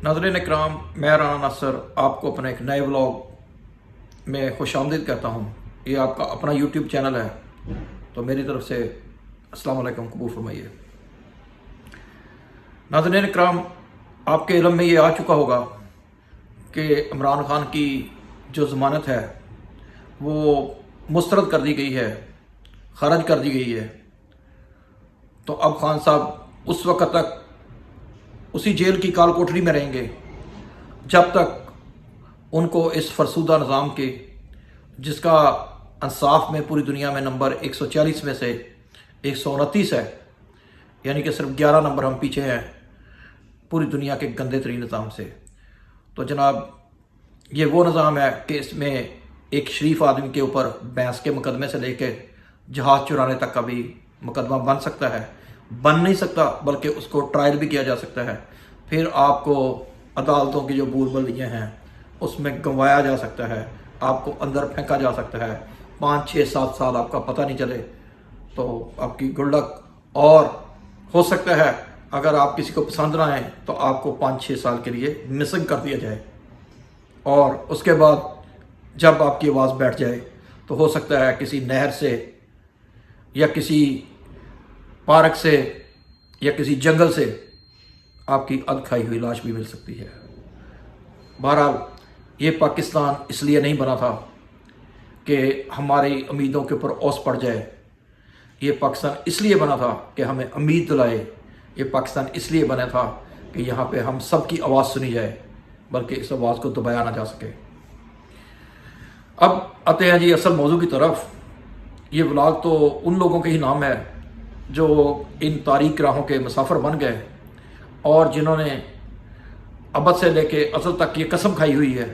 नाज़रीन इकराम, मैं राना नासर आपको अपने एक नए व्लॉग में खुशामदीद कहता हूँ। ये आपका अपना यूट्यूब चैनल है, तो मेरी तरफ से अस्सलाम वालेकुम कबूल फरमाइए। नाज़रीन इकराम, आपके इल्म में ये आ चुका होगा कि इमरान खान की जो ज़मानत है वो मुस्तरद कर दी गई है, ख़ारिज कर दी गई है। तो अब खान साहब उस वक़्त तक उसी जेल की काल कोठरी में रहेंगे जब तक उनको इस फरसूदा निज़ाम के, जिसका इंसाफ में पूरी दुनिया में नंबर 140 में से 129 है, यानी कि सिर्फ 11 नंबर हम पीछे हैं पूरी दुनिया के गंदे तरीन निज़ाम से। तो जनाब, ये वो निज़ाम है कि इसमें एक शरीफ आदमी के ऊपर भैंस के मुकदमे से लेकर जहाज़ चुराने तक का भी मुकदमा बन सकता है, बन नहीं सकता बल्कि उसको ट्रायल भी किया जा सकता है। फिर आपको अदालतों की जो बूलबलियाँ हैं उसमें गंवाया जा सकता है, आपको अंदर फेंका जा सकता है, 5, 6, 7 साल आपका पता नहीं चले तो आपकी गुड लक। और हो सकता है अगर आप किसी को पसंद ना आए तो आपको 5, 6 साल के लिए मिसिंग कर दिया जाए, और उसके बाद जब आपकी आवाज़ बैठ जाए तो हो सकता है किसी नहर से या किसी पार्क से या किसी जंगल से आपकी अध खाई हुई लाश भी मिल सकती है। बहरहाल, ये पाकिस्तान इसलिए नहीं बना था कि हमारी उम्मीदों के ऊपर ओस पड़ जाए। ये पाकिस्तान इसलिए बना था कि हमें उम्मीद दिलाए। ये पाकिस्तान इसलिए बना था कि यहाँ पे हम सब की आवाज़ सुनी जाए, बल्कि इस आवाज़ को दबाया ना जा सके। अब आते हैं जी असल मौजू की तरफ। ये व्लॉग तो उन लोगों के ही नाम है जो इन तारीक राहों के मुसाफिर बन गए और जिन्होंने अबद से लेके असल तक ये कसम खाई हुई है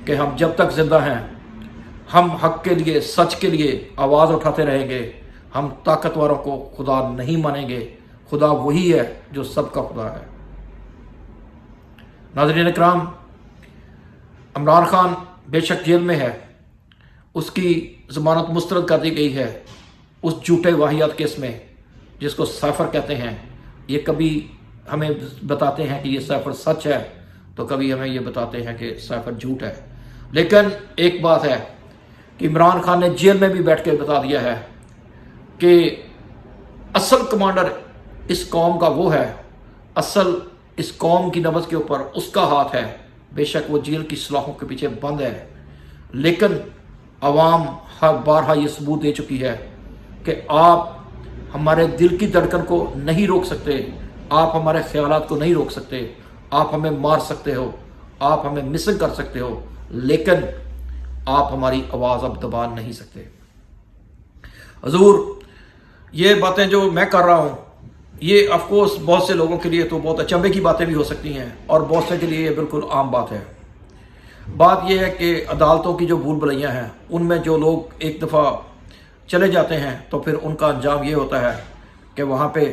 कि हम जब तक ज़िंदा हैं हम हक़ के लिए, सच के लिए आवाज़ उठाते रहेंगे। हम ताकतवरों को खुदा नहीं मानेंगे, खुदा वही है जो सबका खुदा है। नाज़रीन इकराम, इमरान खान बेशक जेल में है, उसकी ज़मानत मुस्तरद कर दी गई है उस झूठे वाहियात केस में जिसको साइफर कहते हैं। ये कभी हमें बताते हैं कि ये साइफर सच है, तो कभी हमें ये बताते हैं कि साइफर झूठ है। लेकिन एक बात है कि इमरान खान ने जेल में भी बैठ के बता दिया है कि असल कमांडर इस कौम का वो है, असल इस कौम की नब्ज़ के ऊपर उसका हाथ है। बेशक वो जेल की सलाखों के पीछे बंद है, लेकिन अवाम हर बारहा ये सबूत दे चुकी है कि आप हमारे दिल की धड़कन को नहीं रोक सकते, आप हमारे ख्यालात को नहीं रोक सकते। आप हमें मार सकते हो, आप हमें मिसिंग कर सकते हो, लेकिन आप हमारी आवाज़ अब दबा नहीं सकते। हजूर, ये बातें जो मैं कर रहा हूँ ये ऑफकोर्स बहुत से लोगों के लिए तो बहुत अचंभे की बातें भी हो सकती हैं और बहुत से के लिए ये बिल्कुल आम बात है। बात यह है कि अदालतों की जो भूल भुलैयाँ हैं उनमें जो लोग एक दफ़ा चले जाते हैं तो फिर उनका अंजाम ये होता है कि वहाँ पे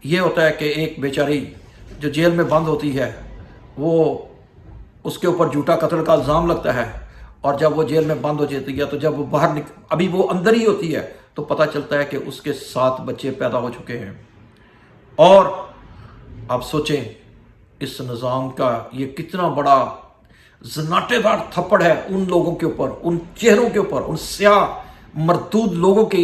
ये होता है कि एक बेचारी जो जेल में बंद होती है वो उसके ऊपर झूठा कत्ल का इल्ज़ाम लगता है, और जब वो जेल में बंद हो जाती है तो जब वो बाहर अभी वो अंदर ही होती है तो पता चलता है कि उसके 7 बच्चे पैदा हो चुके हैं। और आप सोचें इस निज़ाम का ये कितना बड़ा जनाटेदार थप्पड़ है उन लोगों के ऊपर, उन चेहरों के ऊपर, उन स्याह मरदूद लोगों के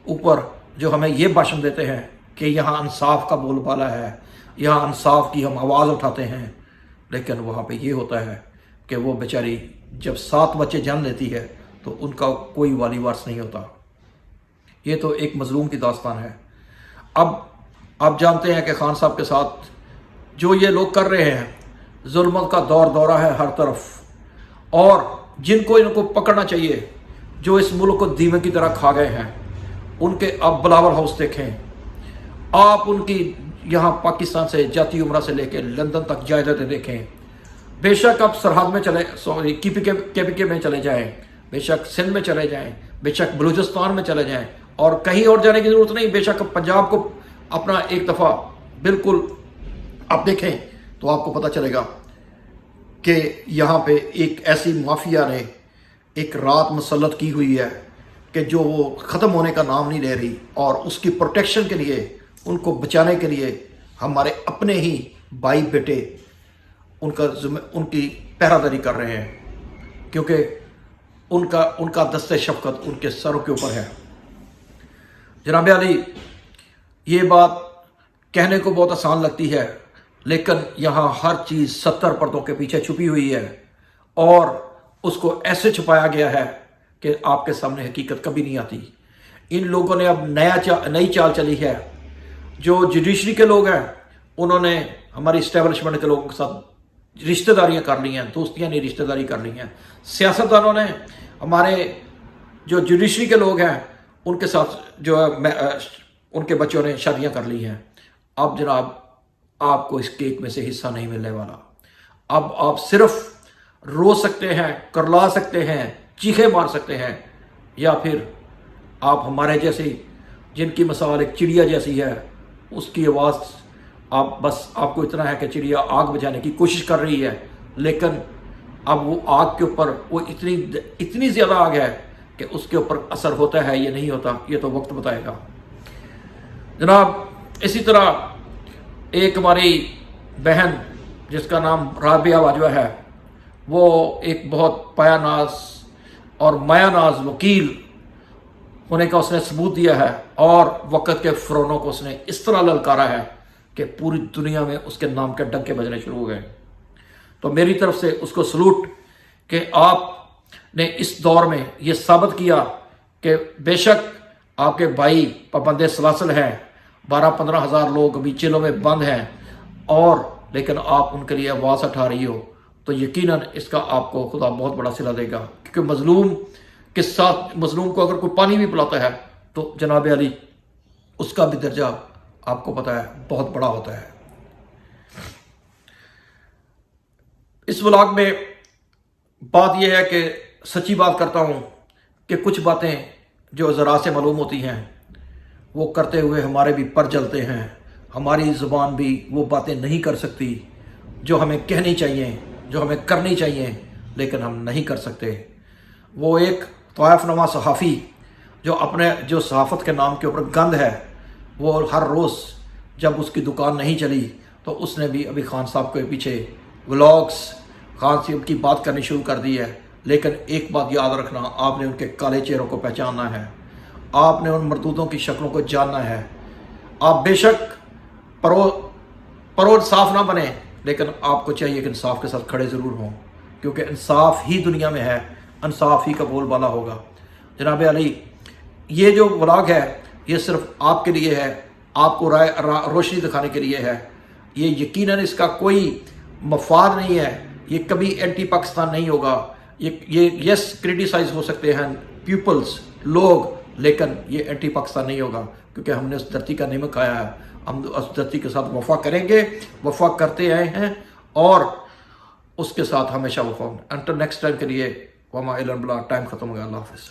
ऊपर जो हमें ये भाषण देते हैं कि यहाँ इंसाफ का बोलबाला है, यहाँ इंसाफ की हम आवाज़ उठाते हैं। लेकिन वहाँ पे ये होता है कि वो बेचारी जब 7 बच्चे जन्म लेती है तो उनका कोई वाली वारिस नहीं होता। ये तो एक मजलूम की दास्तान है। अब आप जानते हैं कि खान साहब के साथ जो ये लोग कर रहे हैं, जुल्म का दौरा है हर तरफ, और जिनको इनको पकड़ना चाहिए, जो इस मुल्क को दीमक की तरह खा गए हैं, उनके अब बिलावल हाउस देखें आप, उनकी यहाँ पाकिस्तान से जाती उम्रा से लेकर लंदन तक जायदादें देखें। बेशक आप सरहद में चले, सॉरी KPK में चले जाएं, बेशक सिंध में चले जाएं, बेशक बलूचिस्तान में चले जाएं, और कहीं और जाने की ज़रूरत नहीं। बेशक पंजाब को अपना एक दफ़ा बिल्कुल आप देखें तो आपको पता चलेगा कि यहाँ पे एक ऐसी माफिया ने एक रात मुसल्लत की हुई है कि जो ख़त्म होने का नाम नहीं ले रही, और उसकी प्रोटेक्शन के लिए, उनको बचाने के लिए ہمارے اپنے ہی بھائی بیٹے ان کی پہراداری کر رہے ہیں، کیونکہ ان کا دست شفقت ان کے سروں کے اوپر ہے۔ جناب علی، یہ بات کہنے کو بہت آسان لگتی ہے، لیکن یہاں ہر چیز 70 پردوں کے پیچھے چھپی ہوئی ہے، اور اس کو ایسے چھپایا گیا ہے کہ آپ کے سامنے حقیقت کبھی نہیں آتی۔ ان لوگوں نے اب نئی چال چلی ہے۔ جو جوڈیشری کے لوگ ہیں انہوں نے ہماری اسٹیبلشمنٹ کے لوگوں کے ساتھ رشتہ داریاں کر لی ہیں، دوستیاں نہیں رشتہ داری کر لی ہیں۔ سیاستدانوں نے ہمارے جو جوڈیشری کے لوگ ہیں ان کے ساتھ جو ان کے بچوں نے شادیاں کر لی ہیں۔ اب جناب آپ کو اس کیک میں سے حصہ نہیں ملنے والا۔ اب آپ صرف رو سکتے ہیں، کرلا سکتے ہیں، چیخے مار سکتے ہیں، یا پھر آپ ہمارے جیسی جن کی مثال ایک چڑیا جیسی ہے، اس کی آواز آپ کو اتنا ہے کہ چڑیا آگ بجھانے کی کوشش کر رہی ہے، لیکن اب وہ آگ کے اوپر وہ اتنی زیادہ آگ ہے کہ اس کے اوپر اثر ہوتا ہے یا نہیں ہوتا، یہ تو وقت بتائے گا۔ جناب اسی طرح ایک ہماری بہن جس کا نام رابعہ باجوہ ہے، وہ ایک بہت پایا ناز اور مایا ناز وکیل ہونے کا اس نے ثبوت دیا ہے، اور وقت کے فرونوں کو اس نے اس طرح للکارا ہے کہ پوری دنیا میں اس کے نام کے ڈنکے بجنے شروع ہو گئے۔ تو میری طرف سے اس کو سلوٹ کہ آپ نے اس دور میں یہ ثابت کیا کہ بے شک آپ کے بھائی پابند سلاسل ہیں، 12-15 ہزار لوگ ابھی جیلوں میں بند ہیں، اور لیکن آپ ان کے لیے آواز اٹھا رہی ہو، تو یقیناً اس کا آپ کو خدا بہت بڑا صلہ دے گا، کیونکہ مظلوم کے ساتھ مظلوم کو اگر کوئی پانی بھی پلاتا ہے تو جناب علی اس کا بھی درجہ آپ کو پتہ ہے بہت بڑا ہوتا ہے۔ اس ولاگ میں بات یہ ہے کہ سچی بات کرتا ہوں کہ کچھ باتیں جو ذرا سے معلوم ہوتی ہیں وہ کرتے ہوئے ہمارے بھی پر جلتے ہیں، ہماری زبان بھی وہ باتیں نہیں کر سکتی جو ہمیں کہنی چاہیے، جو ہمیں کرنی چاہیے، لیکن ہم نہیں کر سکتے۔ وہ ایک طائف نما صحافی جو صحافت کے نام کے اوپر گند ہے، وہ ہر روز جب اس کی دکان نہیں چلی تو اس نے بھی ابھی خان صاحب کے پیچھے ولاگز خان صاحب کی بات کرنی شروع کر دی ہے۔ لیکن ایک بات یاد رکھنا، آپ نے ان کے کالے چہروں کو پہچاننا ہے، آپ نے ان مردودوں کی شکلوں کو جاننا ہے۔ آپ بے شک پرو انصاف نہ بنیں، لیکن آپ کو چاہیے کہ انصاف کے ساتھ کھڑے ضرور ہوں، کیونکہ انصاف ہی دنیا میں ہے، انصاف ہی کا بول بالا ہوگا۔ جناب علی، یہ جو ولاگ ہے یہ صرف آپ کے لیے ہے، آپ کو روشنی دکھانے کے لیے ہے۔ یہ یقیناً اس کا کوئی مفاد نہیں ہے، یہ کبھی اینٹی پاکستان نہیں ہوگا۔ یہ یس کرٹیسائز ہو سکتے ہیں پیپلز، لوگ، لیکن یہ اینٹی پاکستان نہیں ہوگا، کیونکہ ہم نے اس دھرتی کا نمک کھایا ہے، ہم اس دھرتی کے ساتھ وفا کریں گے، وفا کرتے آئے ہیں، اور اس کے ساتھ ہمیشہ وفا۔ انٹل نیکسٹ ٹائم کے لیے وما الا البلاغ، ٹائم ختم ہو گیا، اللہ حافظ۔